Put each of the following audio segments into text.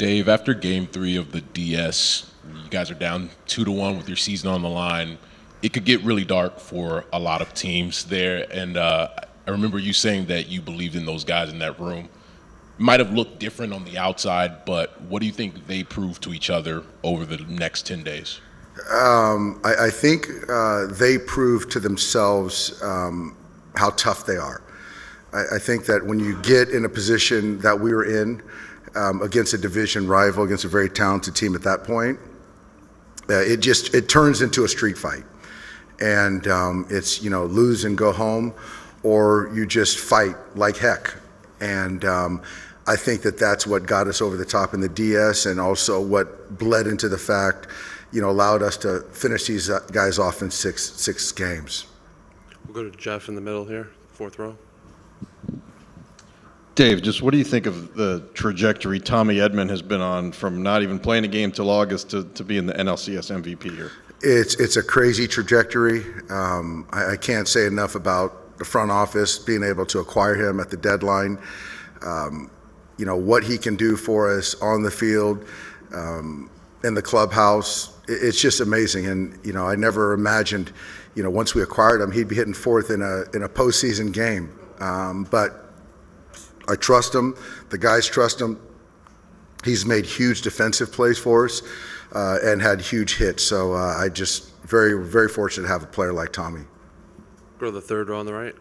Dave, after Game 3 of the DS, you guys are down 2-1 with your season on the line. It could get really dark for a lot of teams there, and I remember you saying that you believed in those guys in that room. Might have looked different on the outside, but what do you think they proved to each other over the next 10 days? I think they proved to themselves how tough they are. I think that when you get in a position that we were in against a division rival, against a very talented team at that point, it turns into a street fight. And it's, lose and go home, or you just fight like heck. And I think that that's what got us over the top in the DS, and also what bled into the fact, allowed us to finish these guys off in six games. We'll go to Jeff in the middle here, fourth row. Dave, just what do you think of the trajectory Tommy Edman has been on from not even playing a game till August to being the NLCS MVP here? It's a crazy trajectory. I can't say enough about the front office being able to acquire him at the deadline. What he can do for us on the field, in the clubhouse, it's just amazing. And I never imagined, once we acquired him, he'd be hitting fourth in a postseason game. But I trust him. The guys trust him. He's made huge defensive plays for us and had huge hits. So I just very, very fortunate to have a player like Tommy. Go to the third row on the right.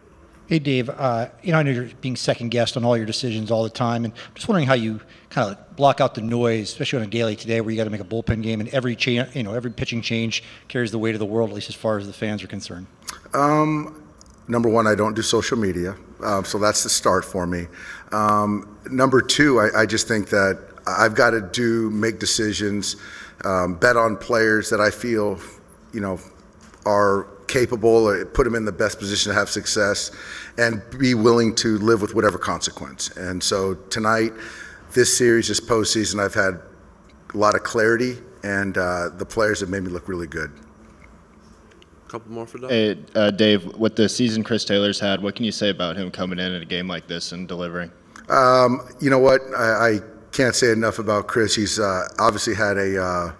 Hey, Dave, I know you're being second guessed on all your decisions all the time, and I'm just wondering how you kind of block out the noise, especially on a day like today where you got to make a bullpen game, and every pitching change carries the weight of the world, at least as far as the fans are concerned. Number one, I don't do social media, so that's the start for me. Number two, I just think that I've got to make decisions, bet on players that I feel, are capable, or put them in the best position to have success, and be willing to live with whatever consequence. And so tonight, this series, this postseason, I've had a lot of clarity, and the players have made me look really good. Couple more for Doug. Hey, Dave, with the season Chris Taylor's had, what can you say about him coming in a game like this and delivering? You know what? I can't say enough about Chris. He's obviously had a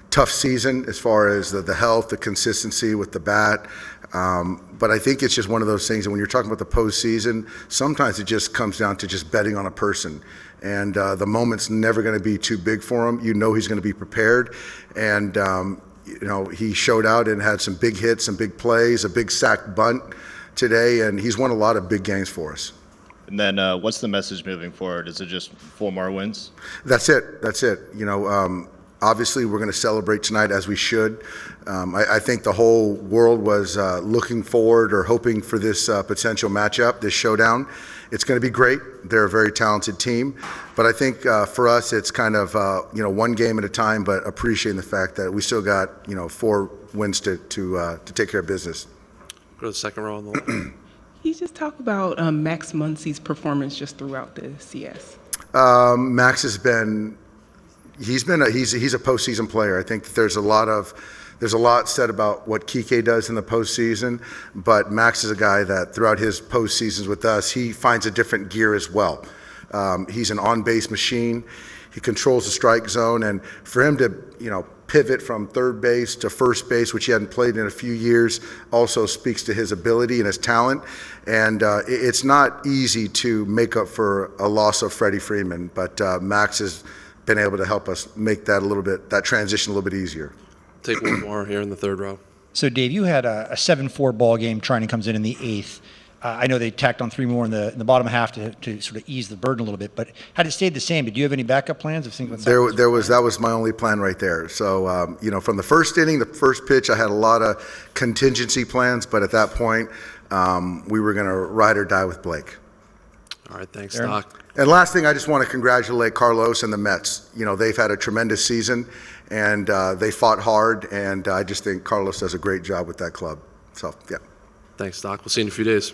tough season as far as the health, the consistency with the bat. But I think it's just one of those things that when you're talking about the postseason, sometimes it just comes down to just betting on a person. And the moment's never going to be too big for him. He's going to be prepared. And he showed out and had some big hits, some big plays, a big sack bunt today, and he's won a lot of big games for us. And then what's the message moving forward? Is it just 4 more wins? That's it. Obviously, we're going to celebrate tonight as we should. I think the whole world was looking forward or hoping for this potential matchup, this showdown. It's going to be great. They're a very talented team. But I think for us, it's kind of, one game at a time, but appreciating the fact that we still got, 4 wins to take care of business. Go to the second row on the left. Can you just talk about Max Muncy's performance just throughout the CS? Max has been... He's a postseason player. I think that there's a lot said about what Kike does in the postseason, but Max is a guy that throughout his postseasons with us, he finds a different gear as well. He's an on-base machine. He controls the strike zone, and for him to pivot from third base to first base, which he hadn't played in a few years, also speaks to his ability and his talent. And it's not easy to make up for a loss of Freddie Freeman, but Max has been able to help us make that transition a little bit easier. Take one more here in the third row. So, Dave, you had a 7-4 ball game. Treinen comes in the 8th. I know they tacked on 3 more in the bottom half to sort of ease the burden a little bit. But had it stayed the same, did you have any backup plans? That was my only plan right there. So, from the first inning, the first pitch, I had a lot of contingency plans. But at that point, we were going to ride or die with Blake. All right, thanks, Doc. And last thing, I just want to congratulate Carlos and the Mets. They've had a tremendous season, and they fought hard, and I just think Carlos does a great job with that club. So, yeah. Thanks, Doc. We'll see you in a few days.